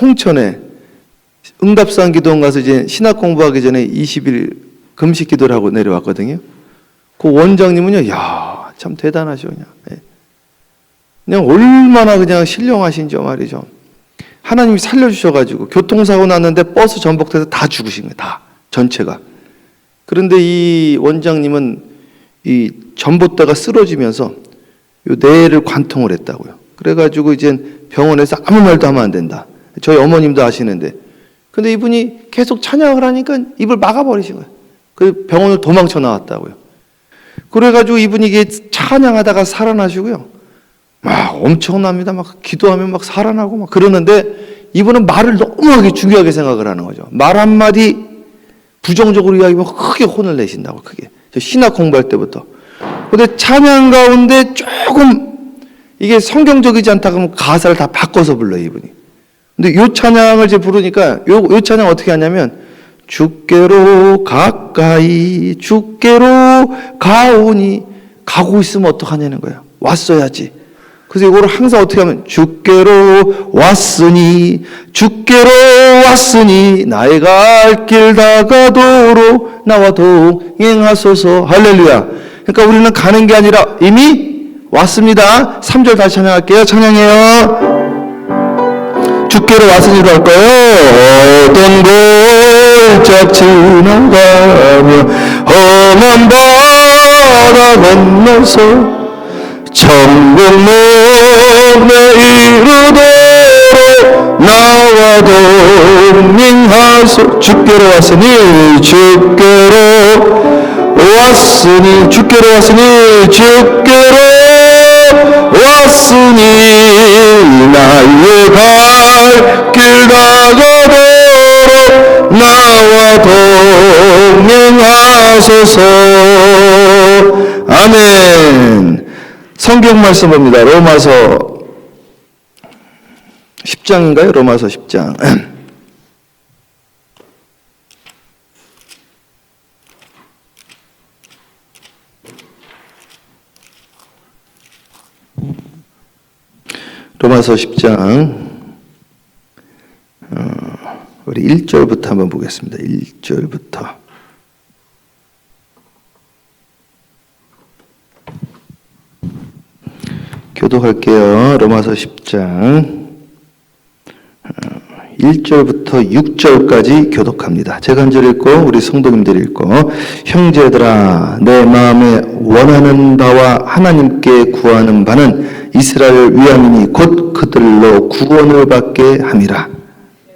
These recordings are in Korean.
홍천에 응답산 기도원 가서 이제 신학 공부하기 전에 20일 금식 기도를 하고 내려왔거든요. 그 원장님은요, 야, 참 대단하셔, 그냥. 그냥 얼마나 그냥 신령하신지 말이죠. 하나님이 살려주셔가지고 교통사고 났는데 버스 전복돼서 다 죽으신 거예요. 다. 전체가. 그런데 이 원장님은 이 전봇대가 쓰러지면서 요 뇌를 관통을 했다고요. 그래가지고 이제 병원에서 아무 말도 하면 안 된다. 저희 어머님도 아시는데. 근데 이분이 계속 찬양을 하니까 입을 막아버리신 거예요. 그 병원을 도망쳐 나왔다고요. 그래가지고 이분이 이게 찬양하다가 살아나시고요. 막 엄청납니다. 막 기도하면 막 살아나고 막 그러는데 이분은 말을 너무 중요하게 생각을 하는 거죠. 말 한마디 부정적으로 이야기하면 크게 혼을 내신다고, 크게. 신학 공부할 때부터. 근데 찬양 가운데 조금 이게 성경적이지 않다 그러면 가사를 다 바꿔서 불러요, 이분이. 근데 요 찬양을 이제 부르니까 요 찬양 어떻게 하냐면 주께로 가까이 주께로 가오니, 가고 있으면 어떡하냐는 거예요. 왔어야지. 그래서 이거를 항상 어떻게 하면 주께로 왔으니 주께로 왔으니 나의 갈 길 다가도록 나와 동행하소서. 할렐루야. 그러니까 우리는 가는 게 아니라 이미 왔습니다. 3절 다시 찬양할게요. 찬양해요. 주께로 왔으니로 할 거예요. 어떤 골짝 지나가며 험한 바다 건너서 천국 몸에 이르도록 나와 동행하소. 주께로 왔으니 주께로 왔으니 주께로 왔으니 주께로 왔으니 나의 갈 길 다가도록 나와 동행하소서. 아멘. 성경 말씀 봅니다. 로마서 10장인가요? 로마서 10장. 로마서 10장 우리 1절부터 한번 보겠습니다. 1절부터. 교독할게요. 로마서 10장 1절부터 6절까지 교독합니다. 제가 한 절 읽고 우리 성도님들이 읽고, 형제들아 내 마음에 원하는 바와 하나님께 구하는 바는 이스라엘 위함이니 곧 그들로 구원을 받게 함이라.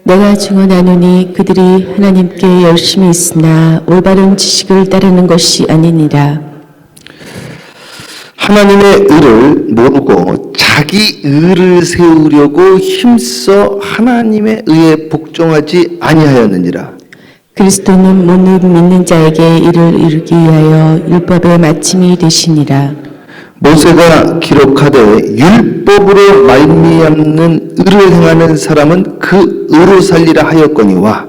내가 증언하노니 그들이 하나님께 열심히 있으나 올바른 지식을 따르는 것이 아니니라. 하나님의 의를 모르고 자기 의를 세우려고 힘써 하나님의 의에 복종하지 아니하였느니라. 그리스도는 못 믿는 자에게 이를 이루기 위하여 율법의 마침이 되시니라. 모세가 기록하되 율법으로 말미암는 의를 행하는 사람은 그 의로 살리라 하였거니와,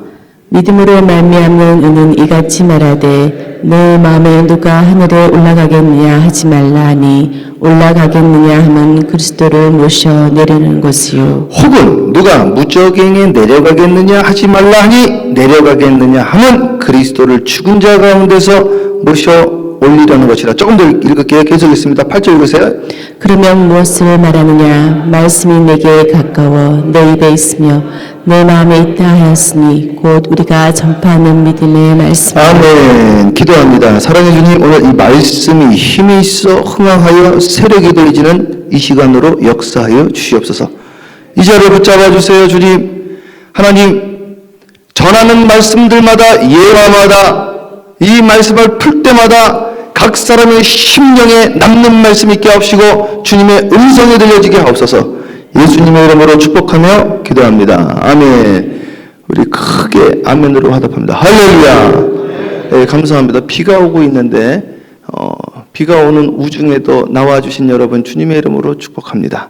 믿음으로 말미암는 이는 이같이 말하되 내 마음에 누가 하늘에 올라가겠느냐 하지 말라 하니, 올라가겠느냐 하면 그리스도를 모셔 내리는 것이요. 혹은 누가 무저갱에 내려가겠느냐 하지 말라 하니, 내려가겠느냐 하면 그리스도를 죽은 자 가운데서 모셔 올리려는 것이라. 조금 더 읽을게요. 계속 읽습니다. 8절 읽으세요. 그러면 무엇을 말하느냐? 말씀이 내게 가까워 내 입에 있으며 내 마음에 있다 하였으니 곧 우리가 전파하는 믿음의 말씀. 아멘. 기도합니다. 사랑해 주님, 오늘 이 말씀이 힘이 있어 흥황하여 세력이 되어지는 이 시간으로 역사하여 주시옵소서. 이 자리를 붙잡아 주세요. 주님, 하나님, 전하는 말씀들마다 예화마다 이 말씀을 풀 때마다 각 사람의 심령에 남는 말씀 있게 하옵시고 주님의 음성이 들려지게 하옵소서. 예수님의 이름으로 축복하며 기도합니다. 아멘. 우리 크게 아멘으로 화답합니다. 할렐루야. 네, 감사합니다. 비가 오고 있는데 비가 오는 우중에도 나와주신 여러분 주님의 이름으로 축복합니다.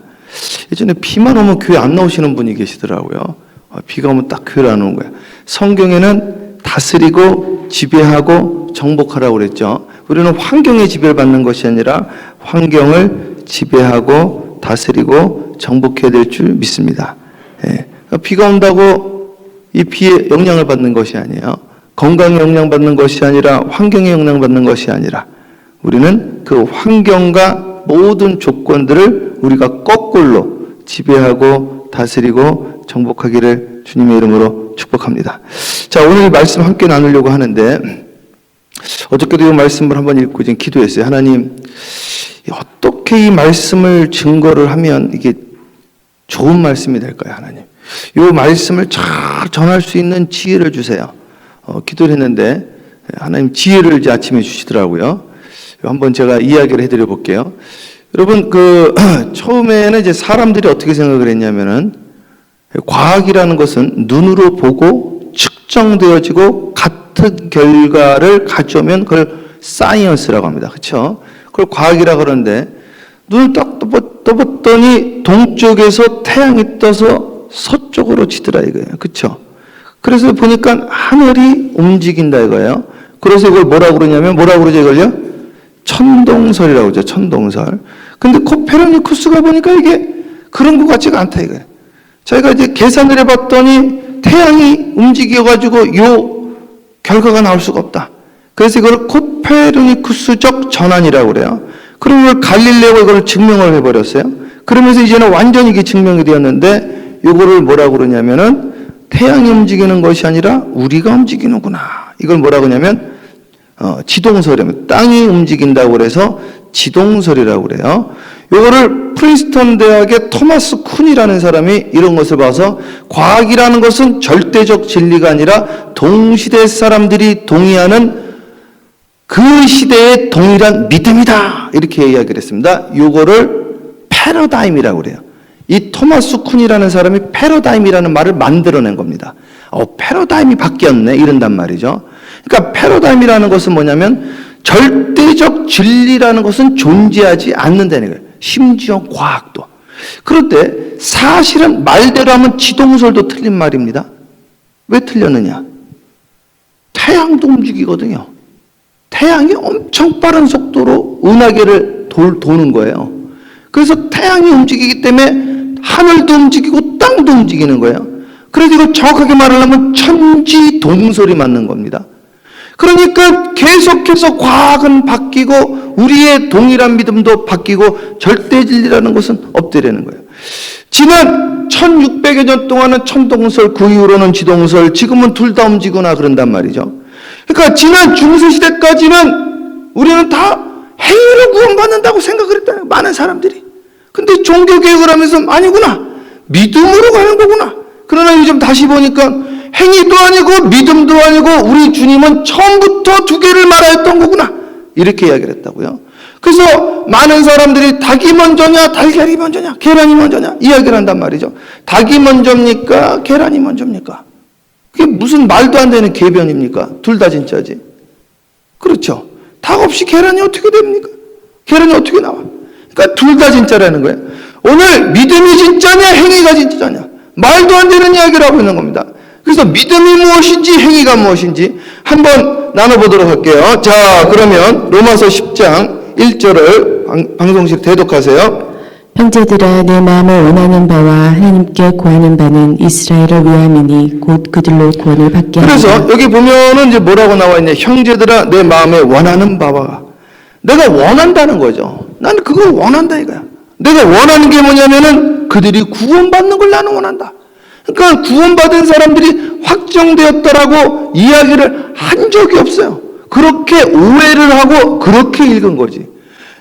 예전에 비만 오면 교회 안 나오시는 분이 계시더라고요. 비가 오면 딱 교회를 안 오는 거예요. 성경에는 다스리고 지배하고 정복하라고 그랬죠. 우리는 환경에 지배를 받는 것이 아니라 환경을 지배하고 다스리고 정복해야 될 줄 믿습니다. 예, 비가 온다고 이 비에 영향을 받는 것이 아니에요. 건강에 영향받는 것이 아니라 환경에 영향받는 것이 아니라 우리는 그 환경과 모든 조건들을 우리가 거꾸로 지배하고 다스리고 정복하기를 주님의 이름으로 축복합니다. 자, 오늘 이 말씀 함께 나누려고 하는데 어저께도 이 말씀을 한번 읽고 이제 기도했어요. 하나님, 어떻게 이 말씀을 증거를 하면 이게 좋은 말씀이 될까요, 하나님? 이 말씀을 잘 전할 수 있는 지혜를 주세요. 기도를 했는데 하나님 지혜를 이제 아침에 주시더라고요. 한번 제가 이야기를 해드려 볼게요. 여러분, 처음에는 이제 사람들이 어떻게 생각을 했냐면은 과학이라는 것은 눈으로 보고 측정되어지고 같은 결과를 가져오면 그걸 사이언스라고 합니다. 그렇죠? 그걸 과학이라고 그러는데 눈을 딱 떠봤더니 동쪽에서 태양이 떠서 서쪽으로 치더라 이거예요. 그렇죠? 그래서 보니까 하늘이 움직인다 이거예요. 그래서 이걸 뭐라고 그러냐면 뭐라고 그러죠 이걸요? 천동설이라고 그러죠. 천동설. 근데 코페르니쿠스가 보니까 이게 그런 것 같지가 않다 이거예요. 저희가 이제 계산을 해봤더니 태양이 움직여가지고 요 결과가 나올 수가 없다. 그래서 이걸 코페르니쿠스적 전환이라고 그래요. 그럼 이걸 갈릴레오가 이걸 증명을 해버렸어요. 그러면서 이제는 완전히 이게 증명이 되었는데 요거를 뭐라고 그러냐면은 태양이 움직이는 것이 아니라 우리가 움직이는구나. 이걸 뭐라고 하냐면 지동설이라면 땅이 움직인다고 그래서 지동설이라고 그래요. 요거를 프린스턴 대학의 토마스 쿤이라는 사람이 이런 것을 봐서 과학이라는 것은 절대적 진리가 아니라 동시대 사람들이 동의하는 그 시대의 동일한 믿음이다. 이렇게 이야기를 했습니다. 요거를 패러다임이라고 그래요. 이 토마스 쿤이라는 사람이 패러다임이라는 말을 만들어낸 겁니다. 패러다임이 바뀌었네 이런단 말이죠. 그러니까 패러다임이라는 것은 뭐냐면 절대적 진리라는 것은 존재하지 않는다는 거예요. 심지어 과학도. 그런데 사실은 말대로 하면 지동설도 틀린 말입니다. 왜 틀렸느냐? 태양도 움직이거든요. 태양이 엄청 빠른 속도로 은하계를 도는 거예요. 그래서 태양이 움직이기 때문에 하늘도 움직이고 땅도 움직이는 거예요. 그래서 이걸 정확하게 말하려면 천지동설이 맞는 겁니다. 그러니까 계속해서 과학은 바뀌고 우리의 동일한 믿음도 바뀌고 절대 진리라는 것은 없더라는 거예요. 지난 1600여 년 동안은 천동설, 그 이후로는 지동설, 지금은 둘 다 움직이거나 그런단 말이죠. 그러니까 지난 중세시대까지는 우리는 다 행위로 구원받는다고 생각을 했다는 거예요. 많은 사람들이. 근데 종교개혁을 하면서 아니구나. 믿음으로 가는 거구나. 그러나 요즘 다시 보니까 행위도 아니고 믿음도 아니고 우리 주님은 처음부터 두 개를 말하였던 거구나. 이렇게 이야기를 했다고요. 그래서 많은 사람들이 닭이 먼저냐 달걀이 먼저냐 계란이 먼저냐 이야기를 한단 말이죠. 닭이 먼저입니까 계란이 먼저입니까? 그게 무슨 말도 안 되는 궤변입니까? 둘 다 진짜지. 그렇죠. 닭 없이 계란이 어떻게 됩니까? 계란이 어떻게 나와? 그러니까 둘 다 진짜라는 거예요. 오늘 믿음이 진짜냐 행위가 진짜냐 말도 안 되는 이야기를 하고 있는 겁니다. 그래서 믿음이 무엇인지 행위가 무엇인지 한번 나눠보도록 할게요. 자, 그러면 로마서 10장 1절을 방송실 대독하세요. 형제들아 내 마음에 원하는 바와 하나님께 구하는 바는 이스라엘을 위함이니 곧 그들로 구원을 받게 하리라. 그래서 여기 보면은 이제 뭐라고 나와 있냐? 형제들아 내 마음에 원하는 바와 내가 원한다는 거죠. 나는 그걸 원한다 이거야. 내가 원하는 게 뭐냐면은 그들이 구원받는 걸 나는 원한다. 그러니까 구원받은 사람들이 확정되었다라고 이야기를 한 적이 없어요. 그렇게 오해를 하고 그렇게 읽은 거지.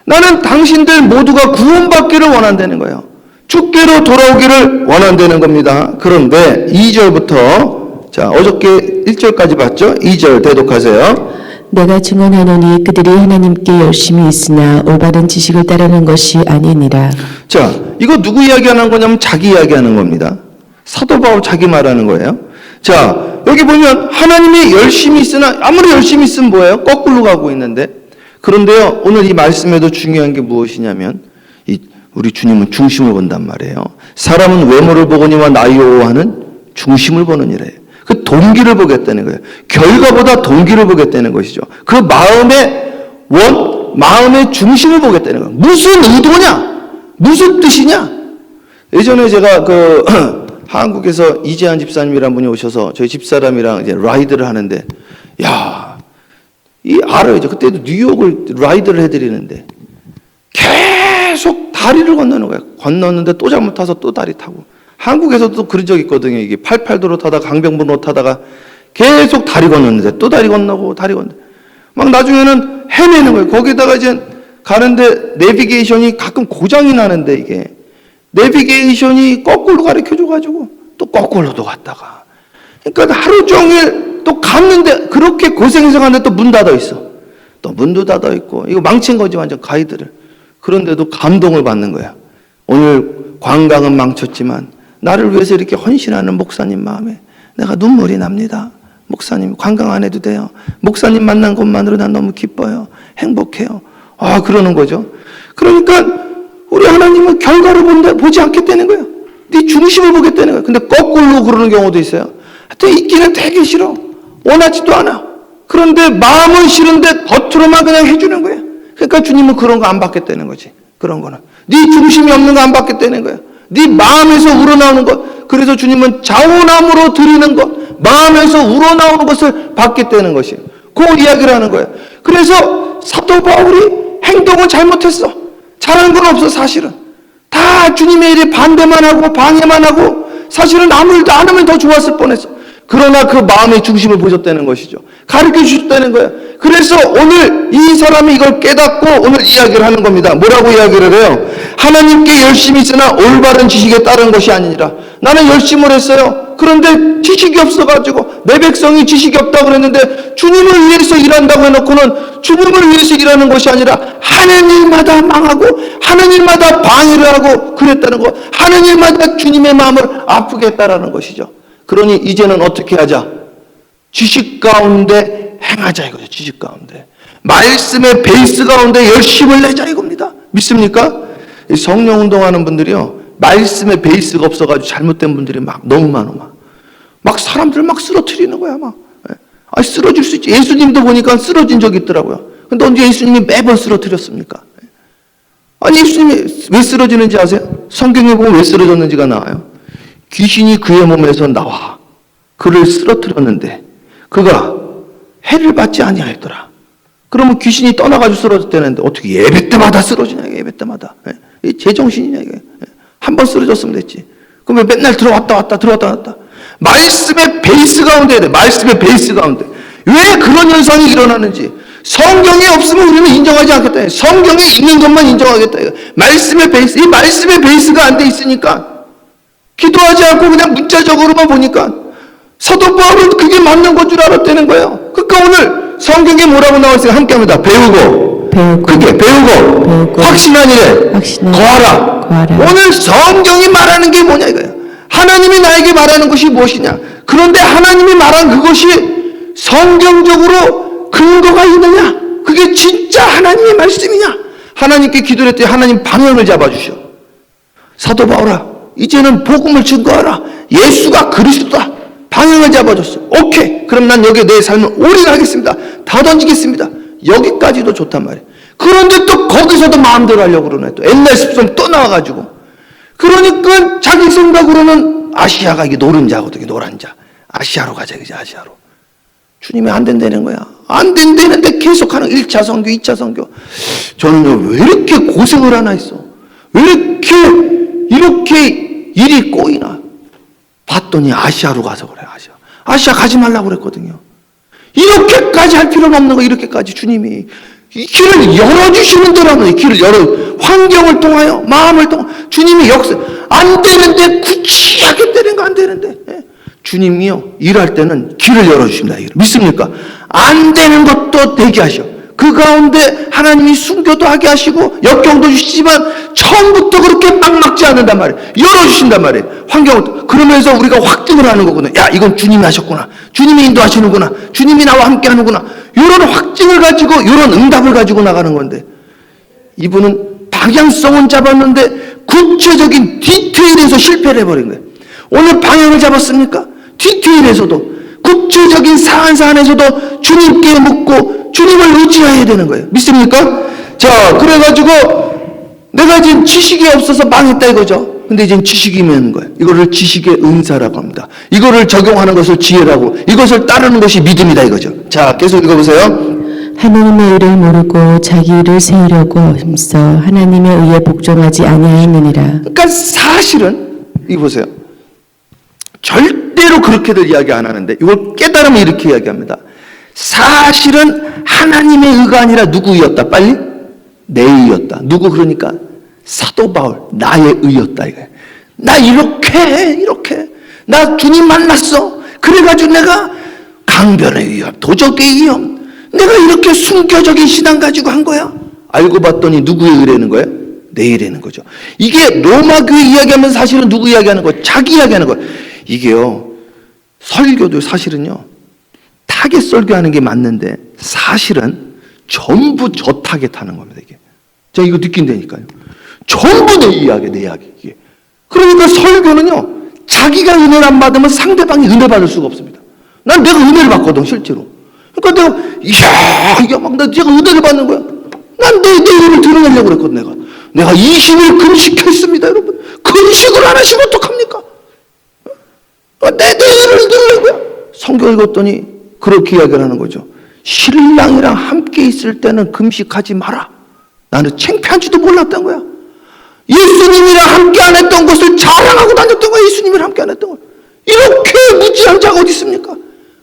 나는 당신들 모두가 구원받기를 원한다는 거예요. 주께로 돌아오기를 원한다는 겁니다. 그런데 2절부터 자 어저께 1절까지 봤죠? 2절 대독하세요. 내가 증언하노니 그들이 하나님께 열심히 있으나 올바른 지식을 따르는 것이 아니니라. 자 이거 누구 이야기하는 거냐면 자기 이야기하는 겁니다. 사도 바울 자기 말하는 거예요. 자, 여기 보면 하나님이 열심히 있으나 아무리 열심히 있으면 뭐예요? 거꾸로 가고 있는데. 그런데요, 오늘 이 말씀에도 중요한 게 무엇이냐면 우리 주님은 중심을 본단 말이에요. 사람은 외모를 보거니와 나이오 하는 중심을 보느니라. 그 동기를 보겠다는 거예요. 결과보다 동기를 보겠다는 것이죠. 그 마음의 중심을 보겠다는 거예요. 무슨 의도냐? 무슨 뜻이냐? 예전에 제가 한국에서 이재한 집사님이란 분이 오셔서 저희 집사람이랑 이제 라이드를 하는데, 야, 이 알아요. 그때도 뉴욕을 라이드를 해드리는데 계속 다리를 건너는 거예요. 건너는데 또 잘못타서 또 다리 타고. 한국에서도 그런 적 있거든요. 이게 88도로 타다가 강병분으로 타다가 계속 다리 건너는데 또 다리 건너고 다리 건너. 막 나중에는 헤매는 거예요. 거기다가 이제 가는데 내비게이션이 가끔 고장이 나는데 이게 내비게이션이 거꾸로 가르쳐줘가지고 또 거꾸로도 갔다가. 그러니까 하루 종일 또 갔는데 그렇게 고생해서 갔는데 또 문 닫아 있어. 또 문도 닫아 있고. 이거 망친 거지 완전 가이드를. 그런데도 감동을 받는 거야. 오늘 관광은 망쳤지만 나를 위해서 이렇게 헌신하는 목사님 마음에 내가 눈물이 납니다. 목사님 관광 안 해도 돼요. 목사님 만난 것만으로 난 너무 기뻐요. 행복해요. 아, 그러는 거죠. 그러니까 우리 하나님은 결과를 보지 않겠다는 거예요. 네 중심을 보겠다는 거예요. 근데 거꾸로 그러는 경우도 있어요. 하여튼 있기는 되게 싫어. 원하지도 않아. 그런데 마음은 싫은데 겉으로만 그냥 해주는 거예요. 그러니까 주님은 그런 거 안 받겠다는 거지. 그런 거는. 네 중심이 없는 거 안 받겠다는 거예요. 네 마음에서 우러나오는 것. 그래서 주님은 자원함으로 드리는 것, 마음에서 우러나오는 것을 받겠다는 것이에요. 그 이야기를 하는 거예요. 그래서 사도 바울이 행동을 잘못했어. 잘한 건 없어 사실은. 다 주님의 일에 반대만 하고 방해만 하고 사실은 아무 일도 안 하면 더 좋았을 뻔했어. 그러나 그 마음의 중심을 보셨다는 것이죠. 가르쳐 주셨다는 거예요. 그래서 오늘 이 사람이 이걸 깨닫고 오늘 이야기를 하는 겁니다. 뭐라고 이야기를 해요? 하나님께 열심히 있으나 올바른 지식에 따른 것이 아니니라. 나는 열심을 했어요. 그런데 지식이 없어가지고 내 백성이 지식이 없다고 그랬는데 주님을 위해서 일한다고 해놓고는 주님을 위해서 일하는 것이 아니라 하는 일마다 망하고 하는 일마다 방해를 하고 그랬다는 거. 하는 일마다 주님의 마음을 아프게 했다라는 것이죠. 그러니 이제는 어떻게 하자? 지식 가운데 행하자 이거죠. 지식 가운데. 말씀의 베이스 가운데 열심을 내자 이겁니다. 믿습니까? 성령 운동하는 분들이요. 말씀의 베이스가 없어가지고 잘못된 분들이 막 너무 많아. 막 사람들 막 쓰러뜨리는 거야 막. 아, 쓰러질 수 있지. 예수님도 보니까 쓰러진 적이 있더라고요. 근데 언제 예수님이 매번 쓰러뜨렸습니까? 아니 예수님이 왜 쓰러지는지 아세요? 성경에 보면 왜 쓰러졌는지가 나와요. 귀신이 그의 몸에서 나와 그를 쓰러뜨렸는데 그가 해를 받지 아니하였더라. 그러면 귀신이 떠나가지고 쓰러졌다는데 어떻게 예배 때마다 쓰러지냐 예배 때마다. 제정신이냐 이게. 한 번 쓰러졌으면 됐지. 그럼 왜 맨날 들어왔다 왔다. 말씀의 베이스 가운데 해야 돼. 말씀의 베이스 가운데. 왜 그런 현상이 일어나는지. 성경이 없으면 우리는 인정하지 않겠다. 성경에 있는 것만 인정하겠다. 말씀의 베이스. 이 말씀의 베이스가 안 돼 있으니까 기도하지 않고 그냥 문자적으로만 보니까 사도 바울은 그게 맞는 것 줄 알았다는 거예요. 그러니까 오늘 성경에 뭐라고 나와 있어요? 함께 합니다. 배우고 그게 배우고 확신한 일에 거하라. 오늘 성경이 말하는 게 뭐냐 이거예요. 하나님이 나에게 말하는 것이 무엇이냐. 그런데 하나님이 말한 그것이 성경적으로 근거가 있느냐. 그게 진짜 하나님의 말씀이냐. 하나님께 기도를 했더니 하나님 방향을 잡아주셔. 사도 바울아 이제는 복음을 증거하라. 예수가 그리스도다. 방향을 잡아줬어. 오케이. 그럼 난 여기에 내 삶을 올인하겠습니다. 다 던지겠습니다. 여기까지도 좋단 말이에요. 그런데 또 거기서도 마음대로 하려고 그러네. 또 옛날 습성 또 나와가지고. 그러니까 자기 생각으로는 아시아가 이게 노른자거든요. 노란 자. 아시아로 가자. 이제 아시아로. 주님이 안 된다는 거야. 안 된다는데 계속하는 1차 선교, 2차 선교. 저는요, 왜 이렇게 고생을 하나 했어? 왜 이렇게 일이 꼬이나? 봤더니 아시아로 가서 그래, 아시아. 아시아 가지 말라고 그랬거든요. 이렇게까지 할 필요는 없는 거, 이렇게까지 주님이. 이 길을 열어주시는 대로는 이 길을 환경을 통하여, 마음을 통하여, 주님이 역사, 안 되는데 굳이 하겠다는 거 안 되는데. 주님이요, 일할 때는 길을 열어주십니다. 믿습니까? 안 되는 것도 되게 하셔. 그 가운데 하나님이 순교도 하게 하시고 역경도 주시지만 처음부터 그렇게 막 막지 않는단 말이에요. 열어주신단 말이에요. 환경을. 그러면서 우리가 확증을 하는 거거든요. 야, 이건 주님이 하셨구나. 주님이 인도하시는구나. 주님이 나와 함께 하는구나. 이런 확증을 가지고 이런 응답을 가지고 나가는 건데 이분은 방향성은 잡았는데 구체적인 디테일에서 실패를 해버린 거예요. 오늘 방향을 잡았습니까? 디테일에서도 구체적인 사안에서도 주님께 묻고 주님을 의지해야 되는 거예요. 믿습니까? 자, 그래가지고 내가 지금 지식이 없어서 망했다 이거죠. 근데 이제 지식이면 거예요. 이거를 지식의 은사라고 합니다. 이거를 적용하는 것을 지혜라고, 이것을 따르는 것이 믿음이다 이거죠. 자, 계속 읽어보세요. 하나님의 의를 모르고 자기 의를 세우려고 힘써 하나님의 의에 복종하지 아니하였느니라. 그러니까 사실은 이거 보세요. 절대로 그렇게들 이야기 안 하는데 이걸 깨달으면 이렇게 이야기합니다. 사실은 하나님의 의가 아니라 누구 의였다? 빨리? 내 의였다. 누구? 그러니까 사도 바울, 나의 의였다 이거예요. 나 이렇게 나 주님 만났어. 그래가지고 내가 강변의 위험, 도적의 위험, 내가 이렇게 순교적인 신앙 가지고 한 거야. 알고 봤더니 누구의 의라는 거예요? 내 의라는 거죠. 이게 로마 교회 이야기하면 사실은 누구 이야기하는 거예요? 자기 이야기하는 거예요. 이게요, 설교도 사실은요, 타겟 설교하는 게 맞는데 사실은 전부 저 타겟 하는 겁니다. 이게 제가 이거 느낀다니까요. 전부 내 이야기, 내 이야기. 이게. 그러니까 설교는요, 자기가 은혜를 안 받으면 상대방이 은혜 받을 수가 없습니다. 난 내가 은혜를 받거든, 실제로. 그러니까 내가, 이야, 이게 막 내가 은혜를 받는 거야. 난 내 일을 드러내려고 그랬거든, 내가 20일 금식했습니다, 여러분. 금식을 안 하시면 어떡합니까? 내 일을 드러내고요. 성경 읽었더니 그렇게 이야기를 하는 거죠. 신랑이랑 함께 있을 때는 금식하지 마라. 나는 창피한지도 몰랐던 거야. 예수님이랑 함께 안 했던 것을 자랑하고 다녔던 거야. 예수님이랑 함께 안 했던 걸. 이렇게 무지한 자가 어디 있습니까?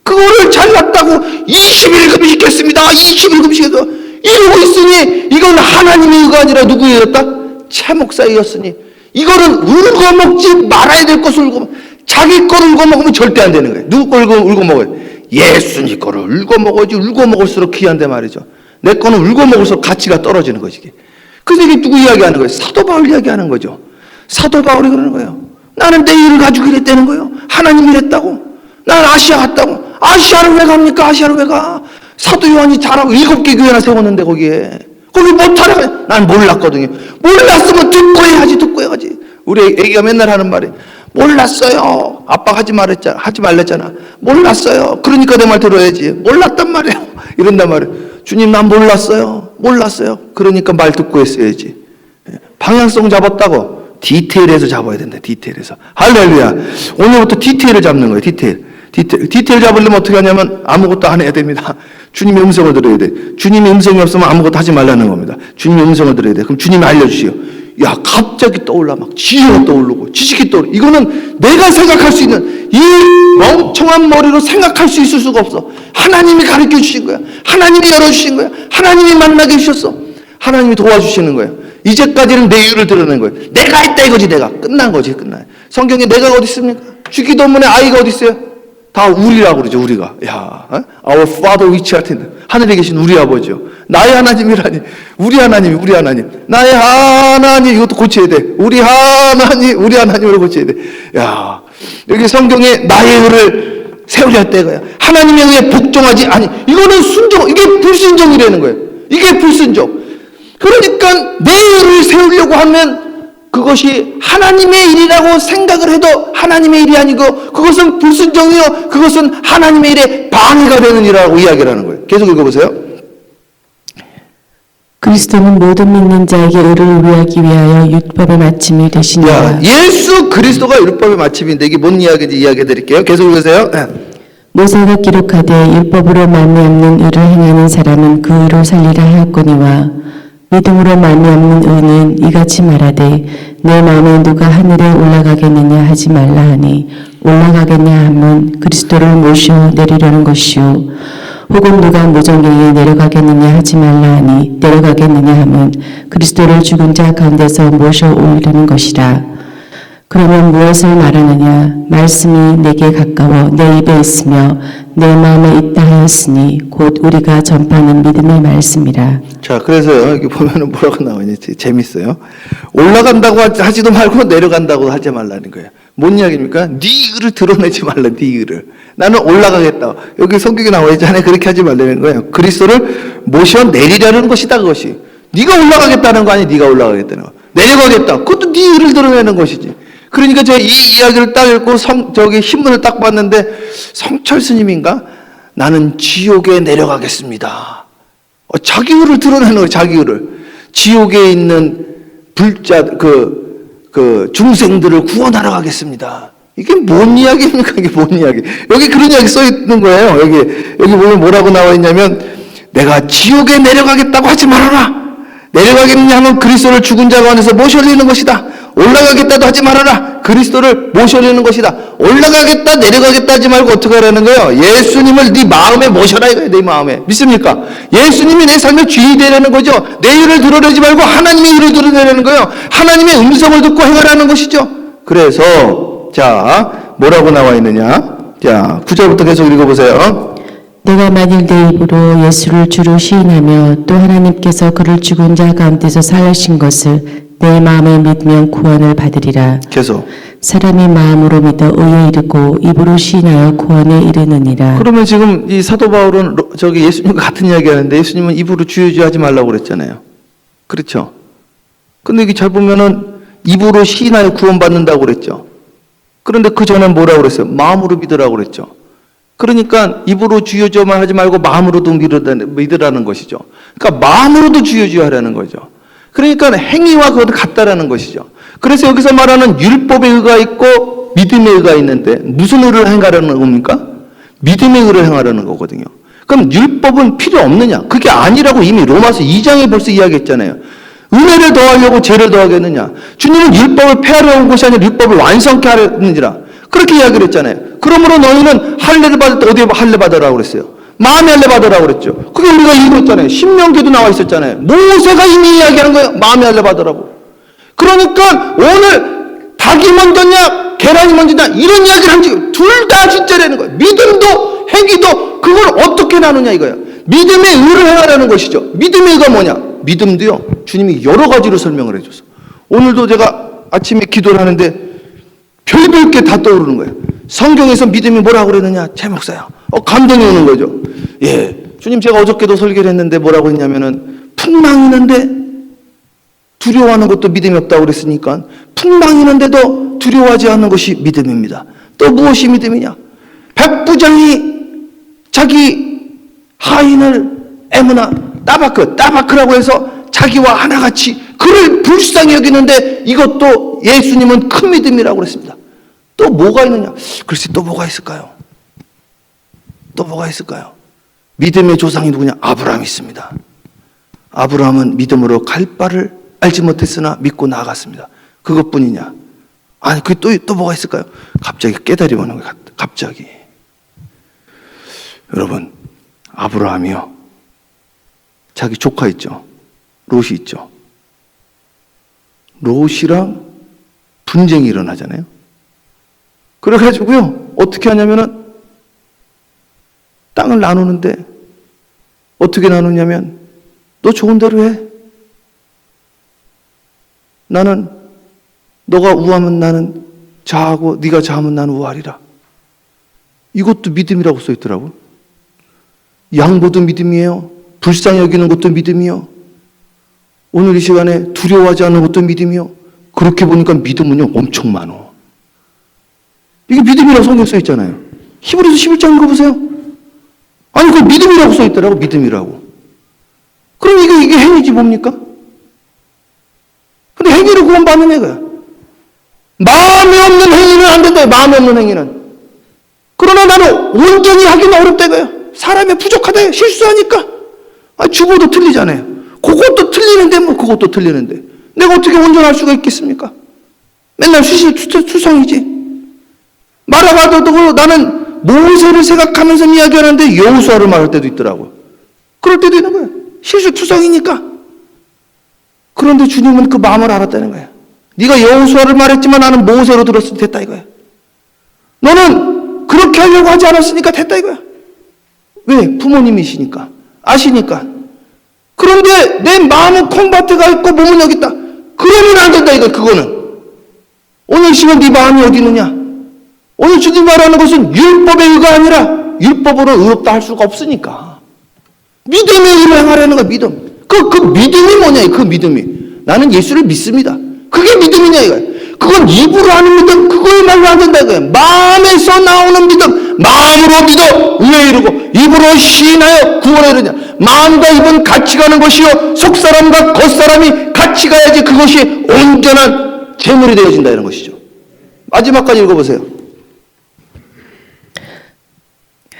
그거를 잘났다고 20일 금식했습니다. 20일 금식해서 이러고 있으니 이건 하나님의 의가 아니라 누구의 의였다? 최 목사의 의였으니 이거는 울고 먹지 말아야 될 것을 울고 자기 거를 울고 먹으면 절대 안 되는 거예요. 누구 걸 울고 먹어요? 예수님 거를 울고 먹어야지. 울고 먹을수록 귀한데 말이죠. 내 거는 울고 먹을수록 가치가 떨어지는 거지. 그래서 이게 누구 이야기하는 거예요? 사도 바울 이야기하는 거죠. 사도 바울이 그러는 거예요. 나는 내 일을 가지고 이랬다는 거예요. 하나님이 이랬다고. 나는 아시아 갔다고. 아시아를 왜 갑니까? 아시아를 왜 가? 사도 요한이 잘하고 7개 교회나 세웠는데 거기에. 거기 못하려 가요. 난 몰랐거든요. 몰랐으면 듣고 해야지, 듣고 해야지. 우리 애기가 맨날 하는 말이 몰랐어요. 아빠가 하지 말랬잖아. 몰랐어요. 그러니까 내 말 들어야지. 몰랐단 말이에요. 이런단 말이에요. 주님, 난 몰랐어요. 그러니까 말 듣고 했어야지. 방향성 잡았다고 디테일에서 잡아야 된다. 디테일에서. 할렐루야. 오늘부터 디테일을 잡는 거예요. 디테일 잡으려면 어떻게 하냐면 아무것도 안 해야 됩니다. 주님의 음성을 들어야 돼. 주님의 음성이 없으면 아무것도 하지 말라는 겁니다. 주님의 음성을 들어야 돼. 그럼 주님이 알려주시오. 야, 갑자기 떠올라. 막 지혜가 떠오르고 지식이 떠오르고. 이거는 내가 생각할 수 있는 이 멍청한 머리로 생각할 수 있을 수가 없어. 하나님이 가르쳐 주신 거야. 하나님이 열어주신 거야. 하나님이 만나게 해주셨어. 하나님이 도와주시는 거예요. 이제까지는 내 이유를 드러낸 거예요. 내가 했다 이거지. 내가 끝난 거지. 끝나요. 성경에 내가 어디 있습니까? 주기도문에 아이가 어디 있어요? 다 우리라고 그러죠. 우리가. 야, Our Father which art in heaven. 하늘에 계신 우리 아버지요. 나의 하나님이라니. 우리 하나님. 나의 하나님. 이것도 고쳐야 돼. 우리 하나님으로 고쳐야 돼. 야, 여기 성경에 나의 의를 세우려 했다 이거야. 하나님의 의에 복종하지 아니. 이거는 순종. 이게 불순종이라는 거예요. 이게 불순종. 그러니까 내 의를 세우려고 하면 그것이 하나님의 일이라고 생각을 해도 하나님의 일이 아니고 그것은 불순종이요. 그것은 하나님의 일에 방해가 되는 일이라고 이야기를 하는 거예요. 계속 읽어보세요. 그리스도는 모든 믿는 자에게 의를 위하기 위하여 율법의 마침이 되시니라. 예수 그리스도가 율법의 마침인데 이게 뭔 이야기인지 이야기해 드릴게요. 계속 읽으세요. 모세가 기록하되 율법으로 말미암는 의를 행하는 사람은 그 의로 살리라 하였거니와 믿음으로 말미암는 의는 이같이 말하되 내 마음에 누가 하늘에 올라가겠느냐 하지 말라 하니 올라가겠냐 하면 그리스도를 모셔 내리려는 것이요 혹은 누가 무정경에 내려가겠느냐 하지 말라 하니 내려가겠느냐 하면 그리스도를 죽은 자 가운데서 모셔 올리려는 것이라. 그러면 무엇을 말하느냐? 말씀이 내게 가까워 내 입에 있으며 내 마음에 있다 하였으니 곧 우리가 전파하는 믿음의 말씀이라. 자, 그래서 여기 보면은 뭐라고 나오는지 재밌어요. 올라간다고 하지도 말고 내려간다고 하지 말라는 거예요. 뭔 이야기입니까? 네 의를 드러내지 말라. 네 의를. 나는 올라가겠다. 여기 성경에 나와 있잖아요. 그렇게 하지 말라는 거예요. 그리스도를 모셔 내리려는 것이다. 그것이. 네가 올라가겠다는 거 아니. 네가 올라가겠다는 거. 내려가겠다. 그것도 네 의를 드러내는 것이지. 그러니까 제가 이 이야기를 딱 읽고 저기 신문을 딱 봤는데 성철 스님인가? 나는 지옥에 내려가겠습니다. 자기 의를 드러내는 거예요. 자기 의를. 지옥에 있는 그 중생들을 구원하러 가겠습니다. 이게 뭔 이야기입니까? 이게 뭔 이야기? 여기 그런 이야기 써 있는 거예요. 여기 보면 뭐라고 나와 있냐면, 내가 지옥에 내려가겠다고 하지 말아라. 내려가겠느냐 하면 그리스도를 죽은 자 가운데서 모셔올리는 것이다. 올라가겠다도 하지 말아라. 그리스도를 모셔올리는 것이다. 올라가겠다 내려가겠다 하지 말고 어떻게 하라는 거예요? 예수님을 네 마음에 모셔라 이거예요. 네 마음에. 믿습니까? 예수님이 내 삶의 주인이 되라는 거죠. 내 일을 드러내지 말고 하나님의 일을 드러내라는 거예요. 하나님의 음성을 듣고 행하라는 것이죠. 그래서 자 뭐라고 나와 있느냐? 자 9절부터 계속 읽어보세요. 내가 만일 내 입으로 예수를 주로 시인하며 또 하나님께서 그를 죽은 자 가운데서 살리신 것을 내 마음에 믿으면 구원을 받으리라. 계속. 사람이 마음으로 믿어 의에 이르고 입으로 시인하여 구원에 이르느니라. 그러면 지금 이 사도 바울은 저기 예수님과 같은 이야기 하는데 예수님은 입으로 주여 하지 말라고 그랬잖아요. 그렇죠? 근데 이게 잘 보면은 입으로 시인하여 구원받는다고 그랬죠. 그런데 그 전에 뭐라고 그랬어요? 마음으로 믿으라고 그랬죠. 그러니까 입으로 주여주만 하지 말고 마음으로도 믿으라는 것이죠. 그러니까 마음으로도 주여 하라는 거죠. 그러니까 행위와 그것도 같다라는 것이죠. 그래서 여기서 말하는 율법의 의가 있고 믿음의 의가 있는데 무슨 의를 행하라는 겁니까? 믿음의 의를 행하라는 거거든요. 그럼 율법은 필요 없느냐? 그게 아니라고 이미 로마서 2장에 벌써 이야기했잖아요. 은혜를 더하려고 죄를 더하겠느냐? 주님은 율법을 폐하려 온 것이 아니라 율법을 완성케 하려는지라. 그렇게 이야기를 했잖아요. 그러므로 너희는 할례를 받을 때 어디에 할례 받으라고 그랬어요? 마음의 할례 받으라고 그랬죠. 그게 우리가 읽었잖아요. 신명기도 나와 있었잖아요. 모세가 이미 이야기하는 거예요. 마음의 할례 받으라고. 그러니까 오늘 닭이 먼저냐 계란이 먼저냐 이런 이야기를 한 적 둘 다 진짜라는 거예요. 믿음도 행위도 그걸 어떻게 나누냐 이거예요. 믿음의 의를 행하라는 것이죠. 믿음의 의가 뭐냐? 믿음도요. 주님이 여러 가지로 설명을 해줘서 오늘도 제가 아침에 기도를 하는데 별별 게 다 떠오르는 거예요. 성경에서 믿음이 뭐라고 그랬느냐? 제 목사야. 감동이 오는 거죠. 예. 주님 제가 어저께도 설교를 했는데 뭐라고 했냐면은 풍랑이 있는데 두려워하는 것도 믿음이 없다고 그랬으니까 풍랑이 있는데도 두려워하지 않는 것이 믿음입니다. 또 무엇이 믿음이냐? 백부장이 자기 하인을 에무나 따바크라고 해서 자기와 하나같이 그를 불쌍히 여기는데 이것도 예수님은 큰 믿음이라고 그랬습니다. 또 뭐가 있느냐? 글쎄 또 뭐가 있을까요? 또 뭐가 있을까요? 믿음의 조상이 누구냐? 아브라함이 있습니다. 아브라함은 믿음으로 갈 바를 알지 못했으나 믿고 나아갔습니다. 그것뿐이냐? 아니 그게 또 뭐가 있을까요? 갑자기 깨달이 오는 거예요. 갑자기. 여러분 아브라함이요. 자기 조카 있죠. 롯이 있죠. 롯이랑 분쟁이 일어나잖아요. 그래가지고요, 어떻게 하냐면은, 땅을 나누는데, 어떻게 나누냐면, 너 좋은 대로 해. 나는, 너가 우하면 나는 자하고, 네가 자하면 나는 우하리라. 이것도 믿음이라고 써 있더라고요. 양보도 믿음이에요. 불쌍히 여기는 것도 믿음이요. 오늘 이 시간에 두려워하지 않는 것도 믿음이요. 그렇게 보니까 믿음은요 엄청 많어. 이게 믿음이라고 성경에 써 있잖아요. 히브리서 11장 읽어보세요. 아니 그 믿음이라고 써 있더라고. 믿음이라고. 그럼 이게 행위지 뭡니까? 근데 행위로 구원받는 애가 마음이 없는 행위는 안 된다. 마음이 없는 행위는. 그러나 나는 온전히 하기는 어렵다 이거예요. 사람이 부족하다. 실수하니까. 주보도 틀리잖아요. 그것도 틀리는데 뭐 그것도 틀리는데 내가 어떻게 온전할 수가 있겠습니까? 맨날 수성이지. 말아봐도 나는 모세를 생각하면서 이야기하는데 여호수아를 말할 때도 있더라고요. 그럴 때도 있는 거예요. 실수투성이니까. 그런데 주님은 그 마음을 알았다는 거예요. 네가 여호수아를 말했지만 나는 모세로 들었으면 됐다 이거야. 너는 그렇게 하려고 하지 않았으니까 됐다 이거야. 왜? 부모님이시니까. 아시니까. 그런데 내 마음은 콩밭에 가 있고 몸은 여기 있다. 그러면 안 된다 이거 그거는. 오늘 시간 네 마음이 어디 있느냐? 오늘 주님 말하는 것은 율법의 의가 아니라 율법으로 의롭다 할 수가 없으니까. 믿음의 의를 행하려는 거야 믿음. 그 믿음이 뭐냐 그 믿음이. 나는 예수를 믿습니다. 그게 믿음이냐 이거야. 그건 입으로 하는 믿음 그거야말로 안 된다 이거야. 마음에서 나오는 믿음. 마음으로 믿어 의에 이르고 입으로 시인하여 구원에 이르냐. 마음과 입은 같이 가는 것이요 속사람과 겉사람이 같이 가야지 그것이 온전한 제물이 되어진다 이런 것이죠. 마지막까지 읽어보세요.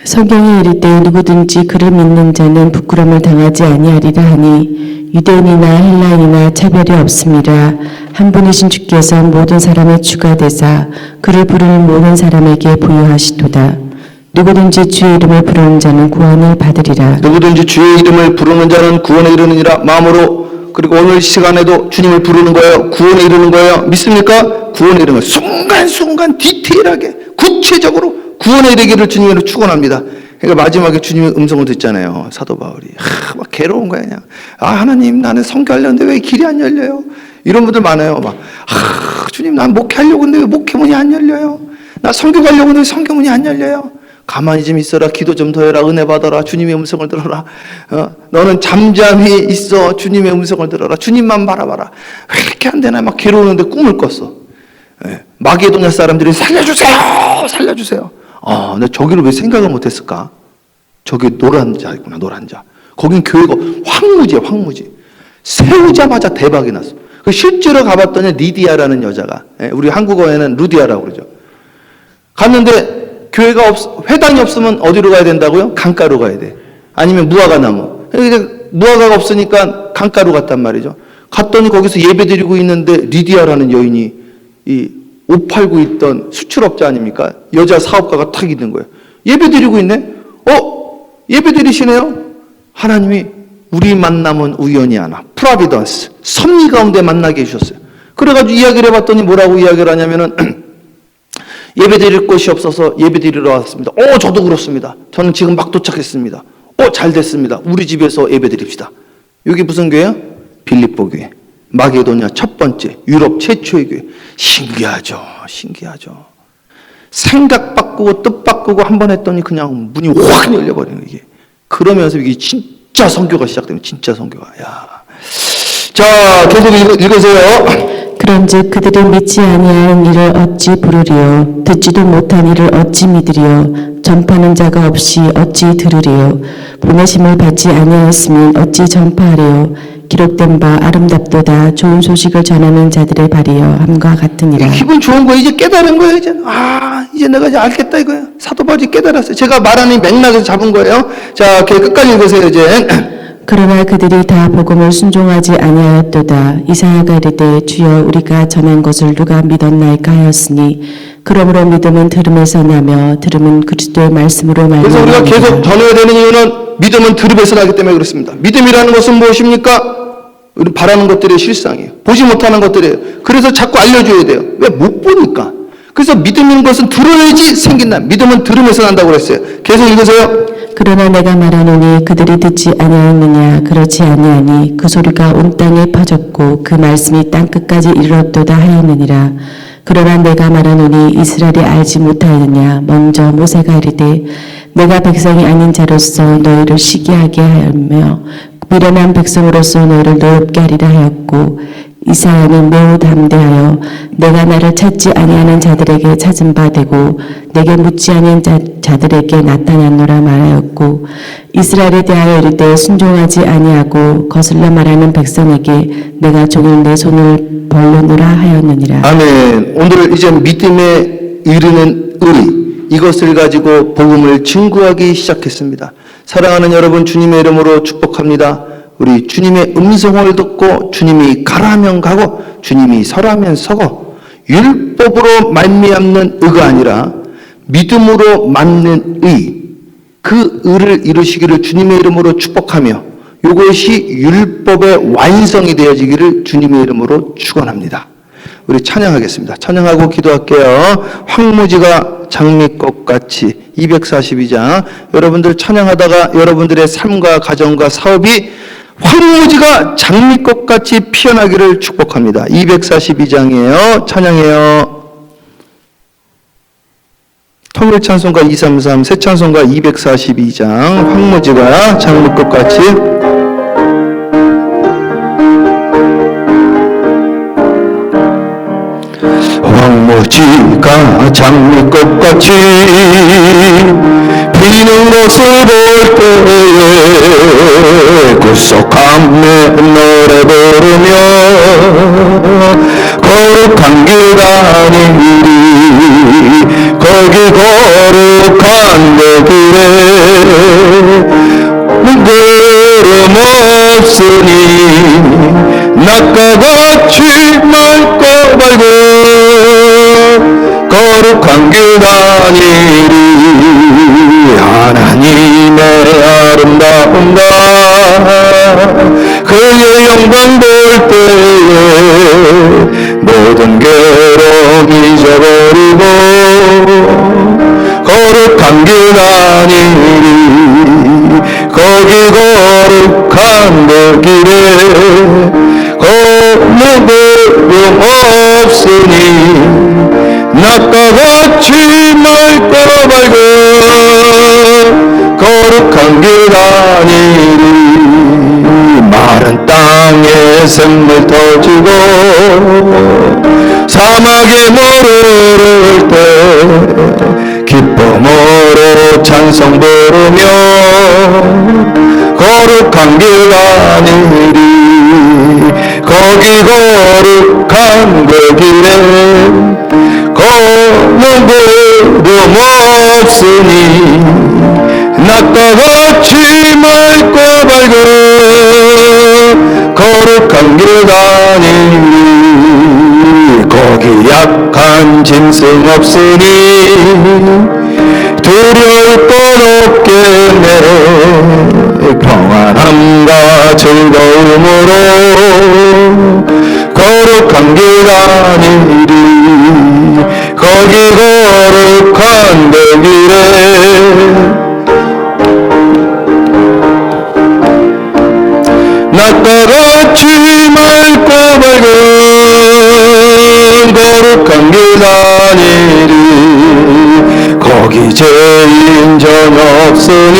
성경에 이르되 누구든지 그를 믿는 자는 부끄러움을 당하지 아니하리라 하니 유대인이나 헬라인이나 차별이 없습니다. 한 분이신 주께서 모든 사람의 주가 되사 그를 부르는 모든 사람에게 부여하시도다. 누구든지 주의 이름을 부르는 자는 구원을 받으리라. 누구든지 주의 이름을 부르는 자는 구원에 이르느니라. 마음으로. 그리고 오늘 시간에도 주님을 부르는 거예요. 구원에 이르는 거예요. 믿습니까? 구원에 이르는 거예요. 순간순간 디테일하게 구체적으로 구원에 이르기를 주님으로 축원합니다. 그러니까 마지막에 주님의 음성을 듣잖아요. 사도 바울이 막 괴로운 거야 그냥. 하나님 나는 선교하려는데 왜 길이 안 열려요? 이런 분들 많아요. 막 주님 난 목회하려고 하는데 왜 목회문이 안 열려요? 나 선교 가려고 하는데 선교문이 안 열려요? 가만히 좀 있어라. 기도 좀 더 해라. 은혜 받아라. 주님의 음성을 들어라. 너는 잠잠히 있어. 주님의 음성을 들어라. 주님만 바라봐라. 왜 이렇게 안 되나 막 괴로우는데 꿈을 꿨어. 마게도냐 사람들이 살려주세요. 살려주세요. 근데 저기를 왜 생각을 못했을까? 저기 노란 자 있구나. 노란 자. 거긴 교회가 황무지야. 황무지. 세우자마자 대박이 났어. 실제로 가봤더니 리디아라는 여자가, 우리 한국어에는 루디아라고 그러죠. 갔는데 교회가 회당이 없으면 어디로 가야 된다고요? 강가로 가야 돼. 아니면 무화과나무. 무화과가 없으니까 강가로 갔단 말이죠. 갔더니 거기서 예배 드리고 있는데 리디아라는 여인이 이 옷 팔고 있던 수출업자 아닙니까? 여자 사업가가 탁 있는 거예요. 예배 드리고 있네? 예배 드리시네요? 하나님이 우리 만남은 우연이 아나. 프라비던스. 섭리 가운데 만나게 해주셨어요. 그래가지고 이야기를 해봤더니 뭐라고 이야기를 하냐면은 예배 드릴 곳이 없어서 예배 드리러 왔습니다. 저도 그렇습니다. 저는 지금 막 도착했습니다. 잘 됐습니다. 우리 집에서 예배 드립시다. 여기 무슨 교회요? 빌립보 교회. 마게도냐 첫 번째, 유럽 최초의 교회. 신기하죠. 신기하죠. 생각 바꾸고 뜻 바꾸고 한 번 했더니 그냥 문이 확 열려버리는 이게. 그러면서 이게 진짜 선교가 시작되는 진짜 선교가. 자, 계속 읽으세요. 그런즉 그들이 믿지 아니하는 일을 어찌 부르리요? 듣지도 못한 일을 어찌 믿으리요? 전파하는 자가 없이 어찌 들으리요? 보내심을 받지 아니하였으면 어찌 전파하리요? 기록된 바 아름답도다. 좋은 소식을 전하는 자들의 발이여 함과 같으니라. 기분 좋은 거예요. 이제 깨달은 거예요. 이제 내가 이제 알겠다 이거예요. 사도 바울이 깨달았어요. 제가 말하는 맥락에서 잡은 거예요. 자, 끝까지 읽으세요 이제. 그러나 그들이 다 복음을 순종하지 아니하였도다. 이사야가 이르되 주여 우리가 전한 것을 누가 믿었나이까 하였으니 그러므로 믿음은 들음에서 나며 들음은 그리스도의 말씀으로 그래서 우리가 말미암느니라. 계속 전해야 되는 이유는 믿음은 들음에서 나기 때문에 그렇습니다. 믿음이라는 것은 무엇입니까? 우리 바라는 것들의 실상이에요. 보지 못하는 것들이에요. 그래서 자꾸 알려줘야 돼요. 왜? 못 보니까. 그래서 믿음인 것은 들어야지 생긴다. 믿음은 들음에서 난다고 그랬어요. 계속 읽으세요. 그러나 내가 말하노니 그들이 듣지 아니하였느냐 그렇지 아니하니 그 소리가 온 땅에 퍼졌고 그 말씀이 땅 끝까지 이르렀도다 하였느니라. 그러나 내가 말하노니 이스라엘이 알지 못하였느냐 먼저 모세가 이르되 내가 백성이 아닌 자로서 너희를 시기하게 하였며 미련한 백성으로서 너희를 노엽게 하리라 하였고 이사야는 매우 담대하여 내가 나를 찾지 아니하는 자들에게 찾은 바 되고 내게 묻지 아니한 자들에게 나타났노라 말하였고 이스라엘에 대하여 이르되 순종하지 아니하고 거슬러 말하는 백성에게 내가 종일 내 손을 벌려노라 하였느니라. 아멘. 오늘 이제 믿음에 이르는 의 이것을 가지고 복음을 증거하기 시작했습니다. 사랑하는 여러분 주님의 이름으로 축복합니다. 우리 주님의 음성을 듣고 주님이 가라면 가고 주님이 서라면 서고 율법으로 말미암는 의가 아니라 믿음으로 맞는 의, 그 의를 이루시기를 주님의 이름으로 축복하며 이것이 율법의 완성이 되어지기를 주님의 이름으로 축원합니다. 우리 찬양하겠습니다. 찬양하고 기도할게요. 황무지가 장미꽃같이 242장 여러분들 찬양하다가 여러분들의 삶과 가정과 사업이 황무지가 장미꽃같이 피어나기를 축복합니다. 242장이에요. 찬양해요. 통일찬송가 233, 새찬송가 242장 황무지가 장미꽃같이 황무지가 장미꽃같이 피는 것을 볼 때에 구속함에 노래 부르며 거룩한 없으니 낮과 같이 맑고 밝고 거룩한 길 다니리 하나님의 아름다운 날 그의 영광 볼 때에 모든 괴로움 잊어버리고 거룩한 길 다니리 거기 거룩한 그 길에 거룩 없으니 낮과 같이 맑고 밝고 거룩한 길 다니리 마른 땅에 샘물 터지고 사막에 모르를 때 기쁨으로 찬송 부르며 거룩한 길 다니리 거기 거룩한 그 길에 거룩 없으니 낮과 같이 맑고 밝고 거룩한 길 다니리 거기 약한 짐승 없으니 두려울 것 없겠네 평안함과 즐거움으로 거룩한 길 다니리 거기 거룩한 그 길에 낮과 같이 맑고 밝은 거룩한 길 다니리 거기 죄인 전혀 없으니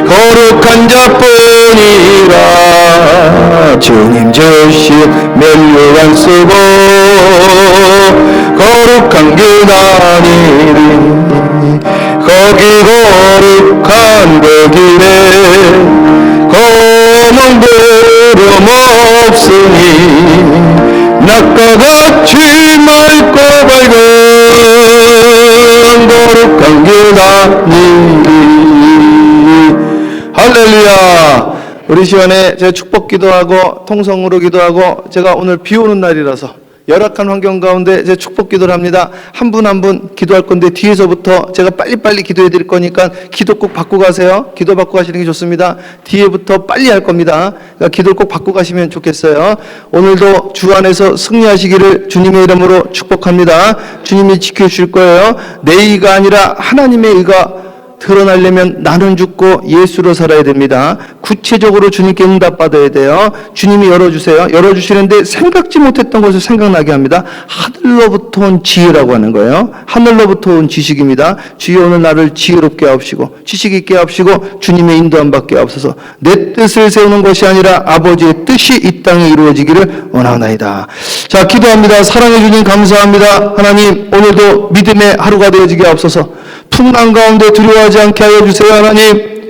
거룩한 자뿐이라 주님 주신 멸류 안 쓰고 거룩한 길 다니리 거기 거룩한 그 길에 검은 구름 없으니 낮과 같이 맑고 밝은 거룩한 길 다니리 할렐루야. 우리 시간에 제가 축복 기도하고 통성으로 기도하고 제가 오늘 비 오는 날이라서 열악한 환경 가운데 제 축복 기도를 합니다. 한 분 한 분 기도할 건데 뒤에서부터 제가 빨리빨리 기도해 드릴 거니까 기도 꼭 받고 가세요. 기도 받고 가시는 게 좋습니다. 뒤에부터 빨리 할 겁니다. 그러니까 기도를 꼭 받고 가시면 좋겠어요. 오늘도 주 안에서 승리하시기를 주님의 이름으로 축복합니다. 주님이 지켜주실 거예요. 내 의가 아니라 하나님의 의가 드러나려면 나는 죽고 예수로 살아야 됩니다. 구체적으로 주님께 응답받아야 돼요. 주님이 열어주세요. 열어주시는데 생각지 못했던 것을 생각나게 합니다. 하늘로부터 온 지혜라고 하는 거예요. 하늘로부터 온 지식입니다. 주여 오늘 나를 지혜롭게 하옵시고 지식 있게 하옵시고 주님의 인도함 받게 하옵소서. 내 뜻을 세우는 것이 아니라 아버지의 뜻이 이 땅에 이루어지기를 원하나이다. 자, 기도합니다. 사랑해 주님 감사합니다. 하나님 오늘도 믿음의 하루가 되어지게 하옵소서. 풍랑 가운데 두려워하지 않게 하여 주세요. 하나님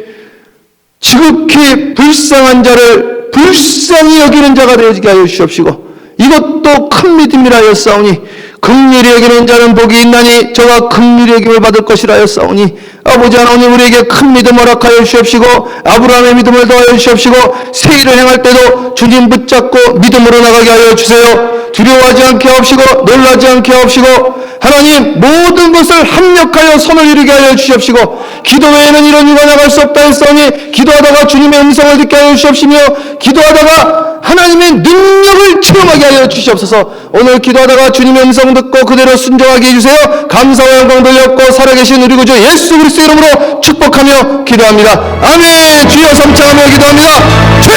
지극히 불쌍한 자를 불쌍히 여기는 자가 되어지게 하여 주시옵시고 이것도 큰 믿음이라 하였사오니 긍휼히 여기는 자는 복이 있나니 저가 긍휼히 여김을 받을 것이라 하였사오니 아버지 하나님 우리에게 큰 믿음 허락하여 주시옵시고 아브라함의 믿음을 더하여 주시옵시고 새 일을 행할 때도 주님 붙잡고 믿음으로 나가게 하여 주세요. 두려워하지 않게 하옵시고 놀라지 않게 하옵시고 하나님 모든 것을 합력하여 선을 이루게 하여 주시옵시고 기도 외에는 이런 일과 나갈 수 없다 했사오니 기도하다가 주님의 음성을 듣게 하여 주시옵시며 기도하다가 하나님의 능력을 체험하게 하여 주시옵소서. 오늘 기도하다가 주님의 음성 듣고 그대로 순종하게 해주세요. 감사와 영광 돌렸고 살아계신 우리 구주 예수 그리스도 이름으로 축복하며 기도합니다. 아멘. 주여 삼창하며 기도합니다. 주여